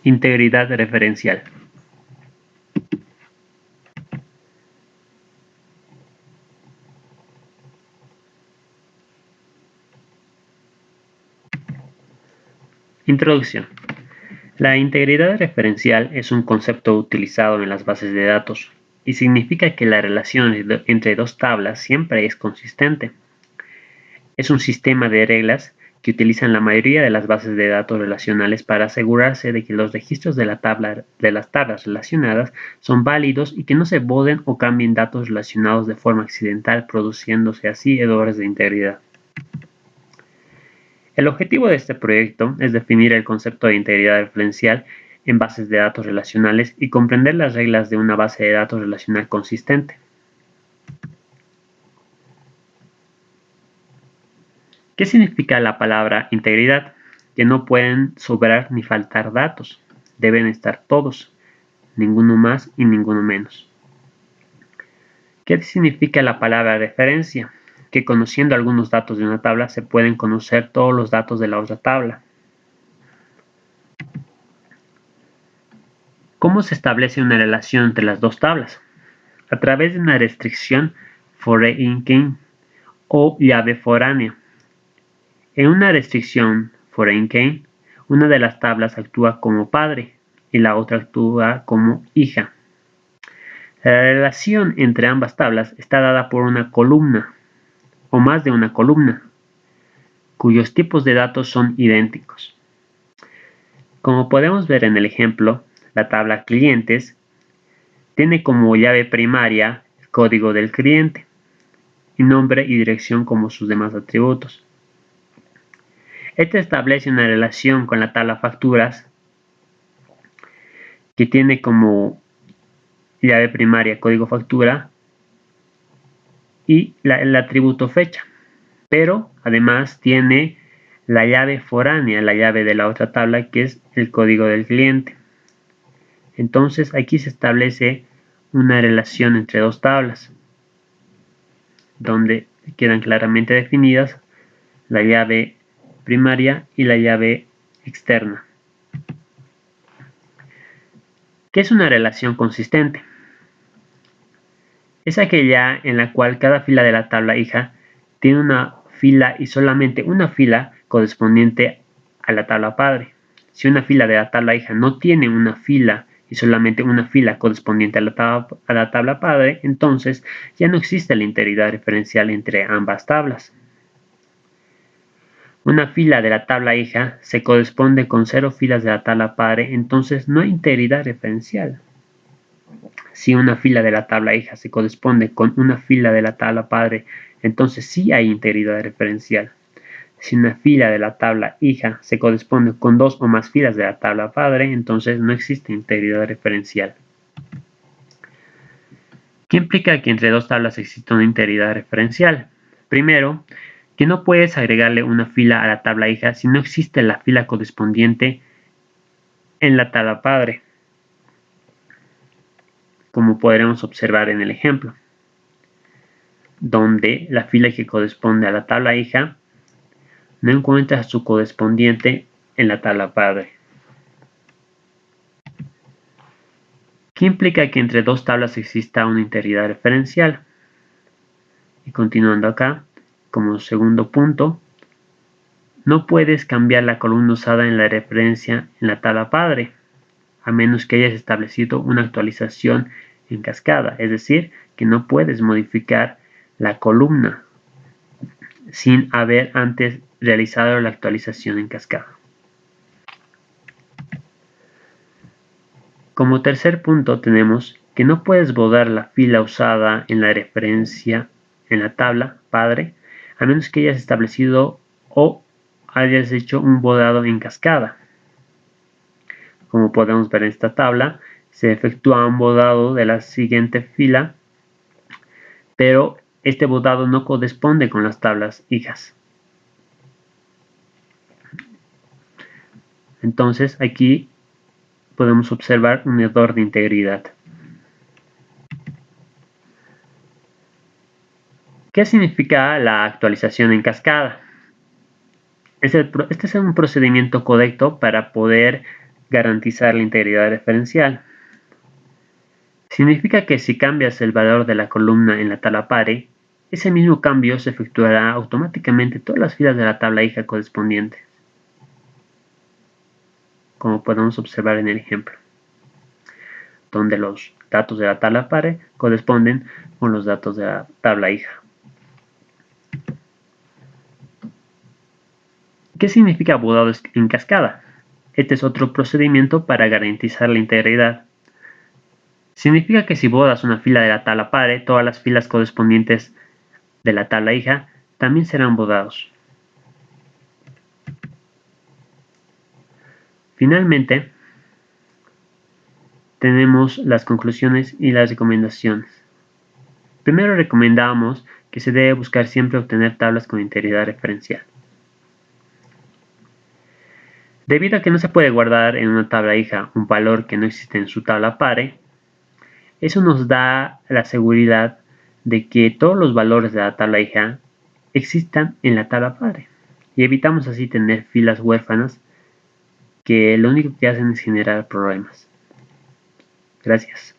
Integridad referencial. Introducción. La integridad referencial es un concepto utilizado en las bases de datos y significa que la relación entre dos tablas siempre es consistente. Es un sistema de reglas que utilizan la mayoría de las bases de datos relacionales para asegurarse de que los registros de las tablas relacionadas son válidos y que no se borren o cambien datos relacionados de forma accidental, produciéndose así errores de integridad. El objetivo de este proyecto es definir el concepto de integridad referencial en bases de datos relacionales y comprender las reglas de una base de datos relacional consistente. ¿Qué significa la palabra integridad? Que no pueden sobrar ni faltar datos. Deben estar todos, ninguno más y ninguno menos. ¿Qué significa la palabra referencia? Que conociendo algunos datos de una tabla se pueden conocer todos los datos de la otra tabla. ¿Cómo se establece una relación entre las dos tablas? A través de una restricción foreign key o llave foránea. En una restricción foreign key, una de las tablas actúa como padre y la otra actúa como hija. La relación entre ambas tablas está dada por una columna o más de una columna, cuyos tipos de datos son idénticos. Como podemos ver en el ejemplo, la tabla clientes tiene como llave primaria el código del cliente y nombre y dirección como sus demás atributos. Este establece una relación con la tabla facturas que tiene como llave primaria código factura y el atributo fecha, pero además tiene la llave foránea, la llave de la otra tabla, que es el código del cliente. Entonces aquí se establece una relación entre dos tablas, donde quedan claramente definidas la llave primaria y la llave externa. ¿Qué es una relación consistente? Es aquella en la cual cada fila de la tabla hija tiene una fila y solamente una fila correspondiente a la tabla padre. Si una fila de la tabla hija no tiene una fila y solamente una fila correspondiente a la tabla padre, entonces ya no existe la integridad referencial entre ambas tablas. Una fila de la tabla hija se corresponde con 0 filas de la tabla padre, entonces no hay integridad referencial. Si una fila de la tabla hija se corresponde con una fila de la tabla padre, entonces sí hay integridad referencial. Si una fila de la tabla hija se corresponde con 2 o más filas de la tabla padre, entonces no existe integridad referencial. ¿Qué implica que entre dos tablas exista una integridad referencial? Primero, que no puedes agregarle una fila a la tabla hija si no existe la fila correspondiente en la tabla padre, como podremos observar en el ejemplo, donde la fila que corresponde a la tabla hija no encuentra su correspondiente en la tabla padre. ¿Qué implica que entre dos tablas exista una integridad referencial? Y continuando acá, como segundo punto, no puedes cambiar la columna usada en la referencia en la tabla padre, a menos que hayas establecido una actualización en cascada, es decir, que no puedes modificar la columna sin haber antes realizado la actualización en cascada. Como tercer punto tenemos que no puedes borrar la fila usada en la referencia en la tabla padre, a menos que hayas establecido o hayas hecho un borrado en cascada. Como podemos ver en esta tabla, se efectúa un borrado de la siguiente fila, pero este borrado no corresponde con las tablas hijas. Entonces aquí podemos observar un error de integridad. ¿Qué significa la actualización en cascada? Este es un procedimiento correcto para poder garantizar la integridad referencial. Significa que si cambias el valor de la columna en la tabla pare, ese mismo cambio se efectuará automáticamente en todas las filas de la tabla hija correspondientes, como podemos observar en el ejemplo, donde los datos de la tabla pare corresponden con los datos de la tabla hija. ¿Qué significa bodado en cascada? Este es otro procedimiento para garantizar la integridad. Significa que si bodas una fila de la tabla pare, todas las filas correspondientes de la tabla hija también serán bodados. Finalmente, tenemos las conclusiones y las recomendaciones. Primero recomendamos que se debe buscar siempre obtener tablas con integridad referencial. Debido a que no se puede guardar en una tabla hija un valor que no existe en su tabla pare, eso nos da la seguridad de que todos los valores de la tabla hija existan en la tabla pare y evitamos así tener filas huérfanas que lo único que hacen es generar problemas. Gracias.